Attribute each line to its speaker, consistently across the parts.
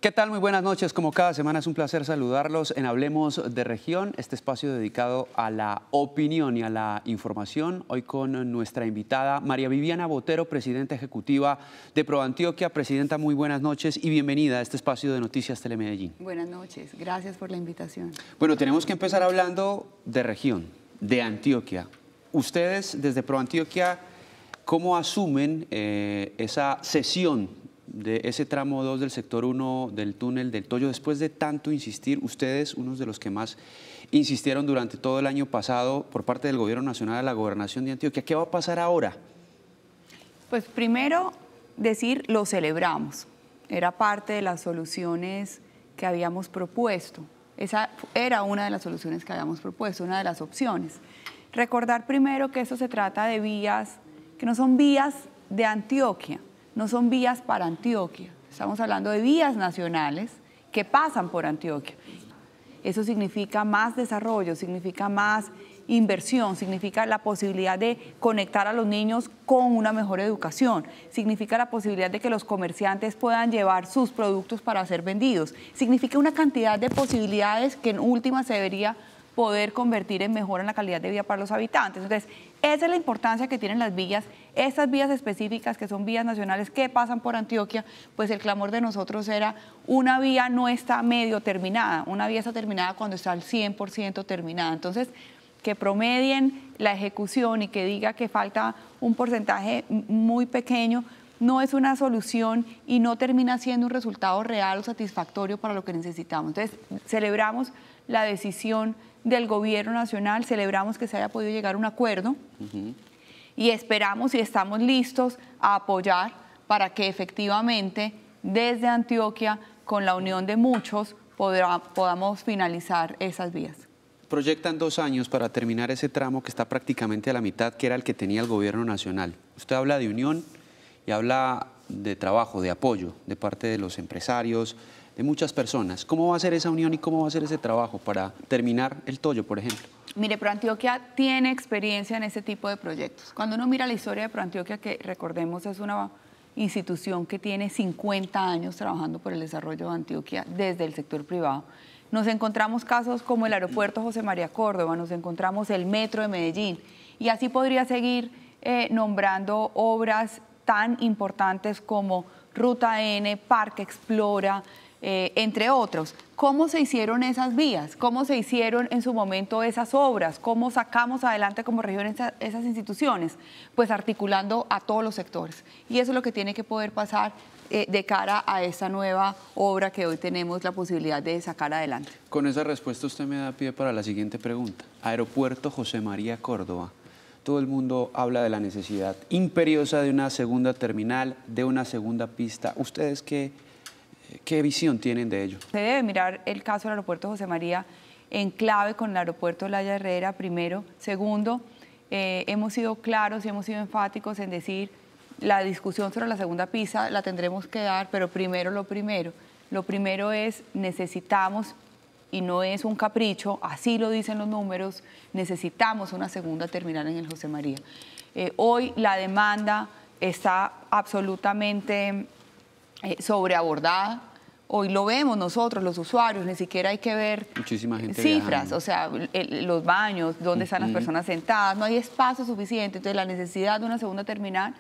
Speaker 1: ¿Qué tal? Muy buenas noches. Como cada semana es un placer saludarlos en Hablemos de Región, este espacio dedicado a la opinión y a la información. Hoy con nuestra invitada María Viviana Botero, presidenta ejecutiva de ProAntioquia. Presidenta, muy buenas noches y bienvenida a este espacio de Noticias Telemedellín.
Speaker 2: Buenas noches, gracias por la invitación.
Speaker 1: Bueno, tenemos que empezar hablando de región, de Antioquia. Ustedes desde ProAntioquia, ¿cómo asumen esa cesión de ese tramo 2 del sector 1 del túnel del Toyo? Después de tanto insistir, ustedes, unos de los que más insistieron durante todo el año pasado por parte del Gobierno Nacional a la Gobernación de Antioquia, ¿qué va a pasar ahora?
Speaker 2: Pues primero decir, lo celebramos. Era parte de las soluciones que habíamos propuesto. Esa era una de las soluciones que habíamos propuesto, una de las opciones. Recordar primero que esto se trata de vías que no son vías de Antioquia, no son vías para Antioquia. Estamos hablando de vías nacionales que pasan por Antioquia. Eso significa más desarrollo, significa más inversión, significa la posibilidad de conectar a los niños con una mejor educación, significa la posibilidad de que los comerciantes puedan llevar sus productos para ser vendidos, significa una cantidad de posibilidades que en última se debería poder convertir en mejora en la calidad de vida para los habitantes. Entonces, esa es la importancia que tienen las vías, estas vías específicas que son vías nacionales que pasan por Antioquia. Pues el clamor de nosotros era: una vía no está medio terminada, una vía está terminada cuando está al 100% terminada. Entonces, que promedien la ejecución y que diga que falta un porcentaje muy pequeño no es una solución y no termina siendo un resultado real o satisfactorio para lo que necesitamos. Entonces, celebramos la decisión del Gobierno Nacional, celebramos que se haya podido llegar a un acuerdo y esperamos y estamos listos a apoyar para que efectivamente desde Antioquia, con la unión de muchos, podamos finalizar esas vías.
Speaker 1: Proyectan 2 años para terminar ese tramo que está prácticamente a la mitad, que era el que tenía el Gobierno Nacional. Usted habla de unión y habla de trabajo, de apoyo de parte de los empresarios, de muchas personas. ¿Cómo va a ser esa unión y cómo va a ser ese trabajo para terminar el Toyo, por ejemplo?
Speaker 2: Mire, ProAntioquia tiene experiencia en este tipo de proyectos. Cuando uno mira la historia de ProAntioquia, que recordemos es una institución que tiene 50 años trabajando por el desarrollo de Antioquia desde el sector privado, nos encontramos casos como el aeropuerto José María Córdoba, nos encontramos el metro de Medellín, y así podría seguir nombrando obras tan importantes como Ruta N, Parque Explora, entre otros. ¿Cómo se hicieron esas vías? ¿Cómo se hicieron en su momento esas obras? ¿Cómo sacamos adelante como región esas instituciones? Pues articulando a todos los sectores. Y eso es lo que tiene que poder pasar de cara a esta nueva obra que hoy tenemos la posibilidad de sacar adelante.
Speaker 1: Con esa respuesta usted me da pie para la siguiente pregunta. Aeropuerto José María Córdoba. Todo el mundo habla de la necesidad imperiosa de una segunda terminal, de una segunda pista. ¿Ustedes qué visión tienen de ello?
Speaker 2: Se debe mirar el caso del aeropuerto José María en clave con el aeropuerto Laya Herrera, primero. Segundo, hemos sido claros y hemos sido enfáticos en decir la discusión sobre la segunda pista la tendremos que dar, pero primero lo primero. Lo primero es necesitamos, y no es un capricho, así lo dicen los números, necesitamos una segunda terminal en el José María. Hoy la demanda está absolutamente sobreabordada. Hoy lo vemos nosotros, los usuarios, ni siquiera hay que ver
Speaker 1: muchísima gente
Speaker 2: cifras,
Speaker 1: viajando.
Speaker 2: O sea, los baños, dónde están las personas sentadas, no hay espacio suficiente, entonces la necesidad de una segunda terminal.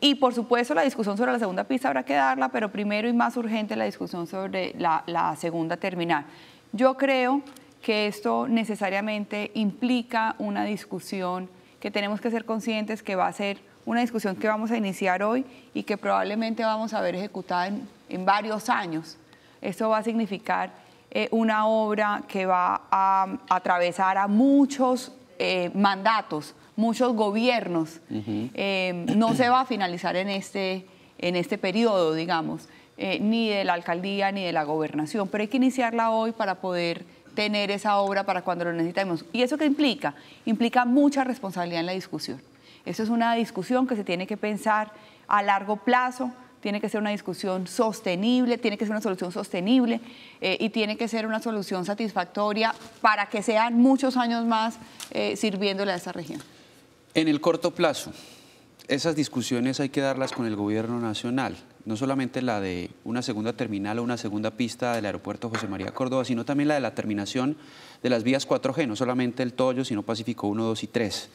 Speaker 2: Y por supuesto la discusión sobre la segunda pista habrá que darla, pero primero y más urgente la discusión sobre la segunda terminal. Yo creo que esto necesariamente implica una discusión que tenemos que ser conscientes que va a ser una discusión que vamos a iniciar hoy y que probablemente vamos a ver ejecutada en varios años. Esto va a significar una obra que va a atravesar a muchos mandatos, muchos gobiernos. No se va a finalizar en este periodo, digamos, ni de la alcaldía ni de la gobernación, pero hay que iniciarla hoy para poder tener esa obra para cuando lo necesitemos. ¿Y eso qué implica? Implica mucha responsabilidad en la discusión. Eso es una discusión que se tiene que pensar a largo plazo, tiene que ser una discusión sostenible, tiene que ser una solución sostenible y tiene que ser una solución satisfactoria para que sean muchos años más sirviéndole a esa región.
Speaker 1: En el corto plazo, esas discusiones hay que darlas con el gobierno nacional, no solamente la de una segunda terminal o una segunda pista del aeropuerto José María Córdoba, sino también la de la terminación de las vías 4G, no solamente el Toyo, sino Pacífico 1, 2 y 3.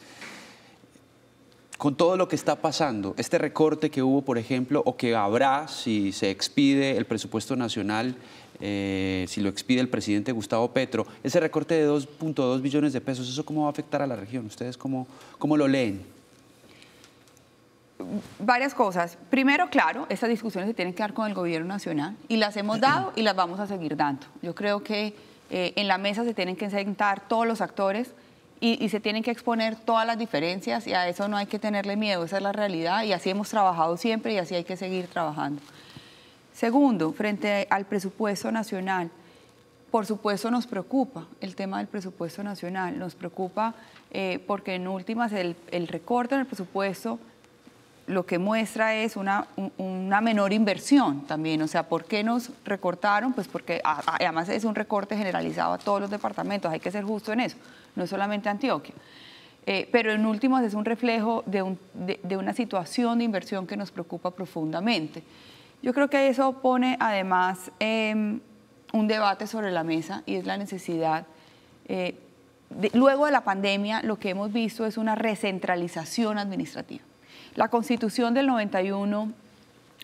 Speaker 1: Con todo lo que está pasando, este recorte que hubo, por ejemplo, o que habrá si se expide el presupuesto nacional, si lo expide el presidente Gustavo Petro, ese recorte de 2.2 billones de pesos, ¿eso cómo va a afectar a la región? ¿Ustedes cómo lo leen?
Speaker 2: Varias cosas. Primero, claro, estas discusiones se tienen que dar con el gobierno nacional y las hemos dado y las vamos a seguir dando. Yo creo que en la mesa se tienen que sentar todos los actores y se tienen que exponer todas las diferencias y a eso no hay que tenerle miedo, esa es la realidad y así hemos trabajado siempre y así hay que seguir trabajando. Segundo, frente al presupuesto nacional, por supuesto nos preocupa el tema del presupuesto nacional, nos preocupa porque en últimas el recorte en el presupuesto lo que muestra es una menor inversión también. O sea, ¿por qué nos recortaron? Pues porque además es un recorte generalizado a todos los departamentos, hay que ser justo en eso, no solamente Antioquia. Pero en últimas es un reflejo de una situación de inversión que nos preocupa profundamente. Yo creo que eso pone además un debate sobre la mesa y es la necesidad. Luego de la pandemia lo que hemos visto es una recentralización administrativa. La Constitución del 91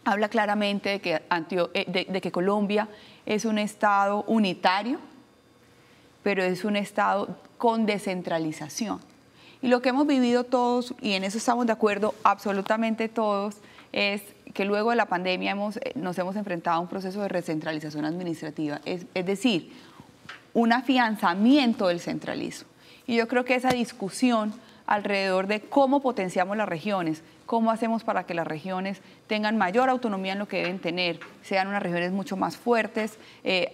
Speaker 2: habla claramente de que Colombia es un Estado unitario, pero es un Estado con descentralización. Y lo que hemos vivido todos, y en eso estamos de acuerdo absolutamente todos, es que luego de la pandemia nos hemos enfrentado a un proceso de recentralización administrativa, es decir, un afianzamiento del centralismo. Y yo creo que esa discusión alrededor de cómo potenciamos las regiones, cómo hacemos para que las regiones tengan mayor autonomía en lo que deben tener, sean unas regiones mucho más fuertes,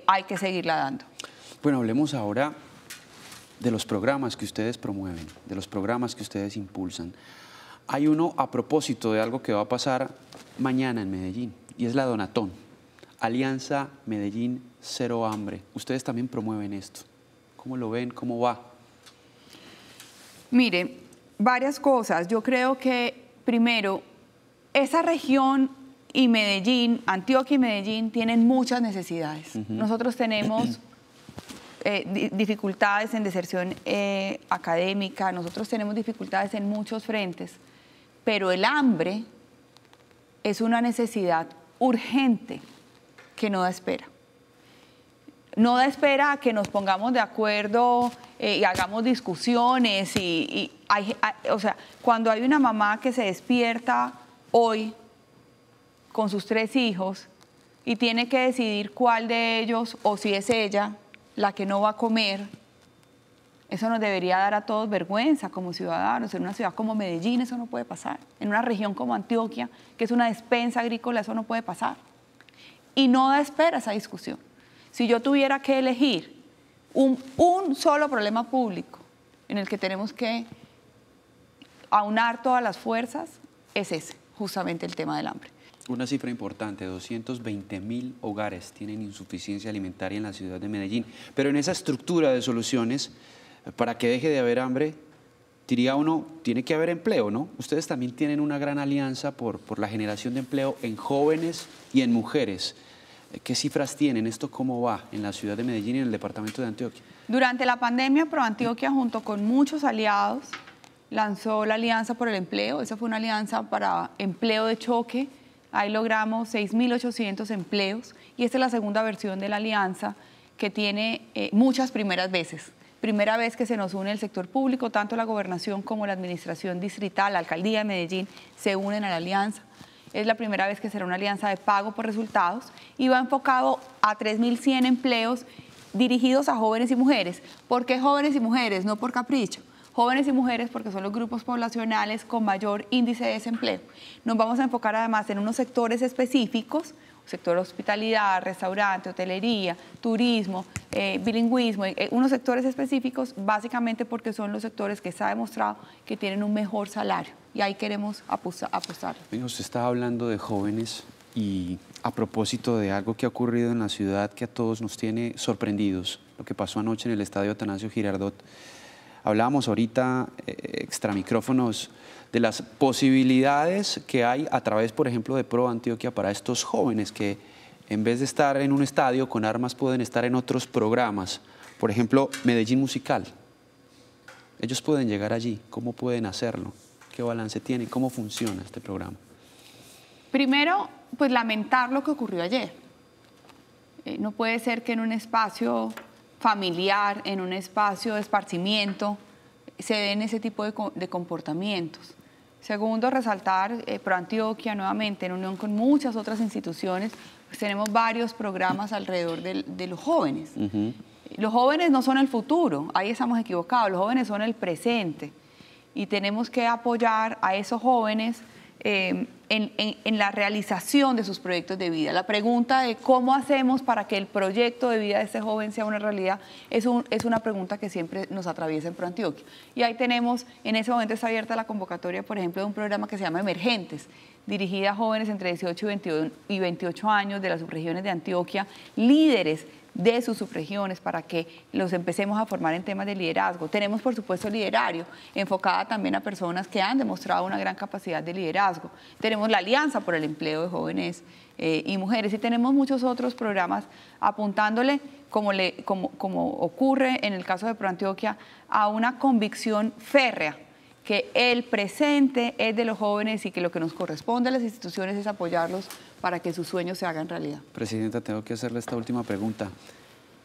Speaker 2: hay que seguirla dando.
Speaker 1: Bueno, hablemos ahora de los programas que ustedes promueven, de los programas que ustedes impulsan. Hay uno a propósito de algo que va a pasar mañana en Medellín, y es la Donatón, Alianza Medellín Cero Hambre. Ustedes también promueven esto. ¿Cómo lo ven? ¿Cómo va?
Speaker 2: Mire, varias cosas. Yo creo que, primero, esa región y Medellín, Antioquia y Medellín, tienen muchas necesidades. Nosotros tenemos dificultades en deserción académica, nosotros tenemos dificultades en muchos frentes, pero el hambre es una necesidad urgente que no da espera. No da espera a que nos pongamos de acuerdo y hagamos discusiones. O sea, cuando hay una mamá que se despierta hoy con sus 3 hijos y tiene que decidir cuál de ellos, o si es ella la que no va a comer, eso nos debería dar a todos vergüenza como ciudadanos. En una ciudad como Medellín eso no puede pasar. En una región como Antioquia, que es una despensa agrícola, eso no puede pasar. Y no da espera esa discusión. Si yo tuviera que elegir un solo problema público en el que tenemos que aunar todas las fuerzas, es ese, justamente el tema del hambre.
Speaker 1: Una cifra importante, 220.000 hogares tienen insuficiencia alimentaria en la ciudad de Medellín. Pero en esa estructura de soluciones, para que deje de haber hambre, diría uno, tiene que haber empleo, ¿no? Ustedes también tienen una gran alianza por la generación de empleo en jóvenes y en mujeres. ¿Qué cifras tienen? ¿Esto cómo va en la ciudad de Medellín y en el departamento de Antioquia?
Speaker 2: Durante la pandemia, ProAntioquia, junto con muchos aliados, lanzó la Alianza por el Empleo. Esa fue una alianza para empleo de choque. Ahí logramos 6.800 empleos y esta es la segunda versión de la alianza que tiene muchas primeras veces. Primera vez que se nos une el sector público, tanto la gobernación como la administración distrital, la alcaldía de Medellín se unen a la alianza. Es la primera vez que será una alianza de pago por resultados y va enfocado a 3.100 empleos dirigidos a jóvenes y mujeres. ¿Por qué jóvenes y mujeres? No por capricho. Jóvenes y mujeres porque son los grupos poblacionales con mayor índice de desempleo. Nos vamos a enfocar además en unos sectores específicos, sector hospitalidad, restaurante, hotelería, turismo, bilingüismo, unos sectores específicos básicamente porque son los sectores que se ha demostrado que tienen un mejor salario y ahí queremos apostar.
Speaker 1: Usted estaba hablando de jóvenes y a propósito de algo que ha ocurrido en la ciudad que a todos nos tiene sorprendidos, lo que pasó anoche en el estadio Atanasio Girardot. Hablábamos ahorita, extra micrófonos, de las posibilidades que hay a través, por ejemplo, de Pro Antioquia para estos jóvenes que en vez de estar en un estadio con armas pueden estar en otros programas. Por ejemplo, Medellín Musical. Ellos pueden llegar allí. ¿Cómo pueden hacerlo? ¿Qué balance tiene? ¿Cómo funciona este programa?
Speaker 2: Primero, pues lamentar lo que ocurrió ayer. No puede ser que en un espacio familiar, en un espacio de esparcimiento, se den ese tipo de comportamientos. Segundo, resaltar Pro Antioquia nuevamente, en unión con muchas otras instituciones, pues tenemos varios programas alrededor de los jóvenes. Los jóvenes no son el futuro, ahí estamos equivocados, los jóvenes son el presente y tenemos que apoyar a esos jóvenes en la realización de sus proyectos de vida. La pregunta de cómo hacemos para que el proyecto de vida de ese joven sea una realidad es una pregunta que siempre nos atraviesa en Pro Antioquia. Y ahí tenemos, en ese momento está abierta la convocatoria, por ejemplo, de un programa que se llama Emergentes, dirigida a jóvenes entre 18 y 28 años de las subregiones de Antioquia, líderes de sus subregiones para que los empecemos a formar en temas de liderazgo. Tenemos, por supuesto, liderario, enfocada también a personas que han demostrado una gran capacidad de liderazgo. Tenemos la Alianza por el Empleo de Jóvenes y Mujeres y tenemos muchos otros programas apuntándole, como ocurre en el caso de Pro Antioquia, a una convicción férrea que el presente es de los jóvenes y que lo que nos corresponde a las instituciones es apoyarlos para que sus sueños se hagan realidad.
Speaker 1: Presidenta, tengo que hacerle esta última pregunta.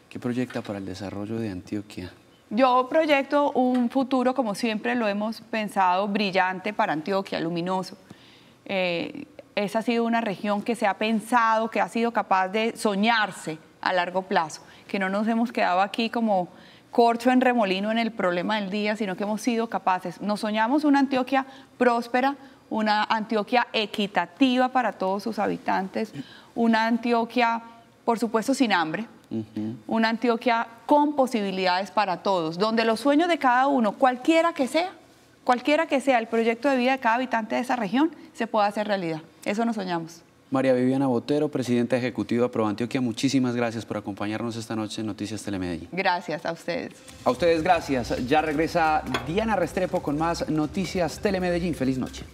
Speaker 1: ¿Qué proyecta para el desarrollo de Antioquia?
Speaker 2: Yo proyecto un futuro, como siempre lo hemos pensado, brillante para Antioquia, luminoso. Esa ha sido una región que se ha pensado, que ha sido capaz de soñarse a largo plazo, que no nos hemos quedado aquí como corcho en remolino en el problema del día, sino que hemos sido capaces. Nos soñamos una Antioquia próspera, una Antioquia equitativa para todos sus habitantes, una Antioquia, por supuesto, sin hambre, una Antioquia con posibilidades para todos, donde los sueños de cada uno, cualquiera que sea el proyecto de vida de cada habitante de esa región, se pueda hacer realidad. Eso nos soñamos.
Speaker 1: María Viviana Botero, presidenta ejecutiva de Pro Antioquia, muchísimas gracias por acompañarnos esta noche en Noticias Telemedellín.
Speaker 2: Gracias a ustedes.
Speaker 1: A ustedes gracias. Ya regresa Diana Restrepo con más Noticias Telemedellín. Feliz noche.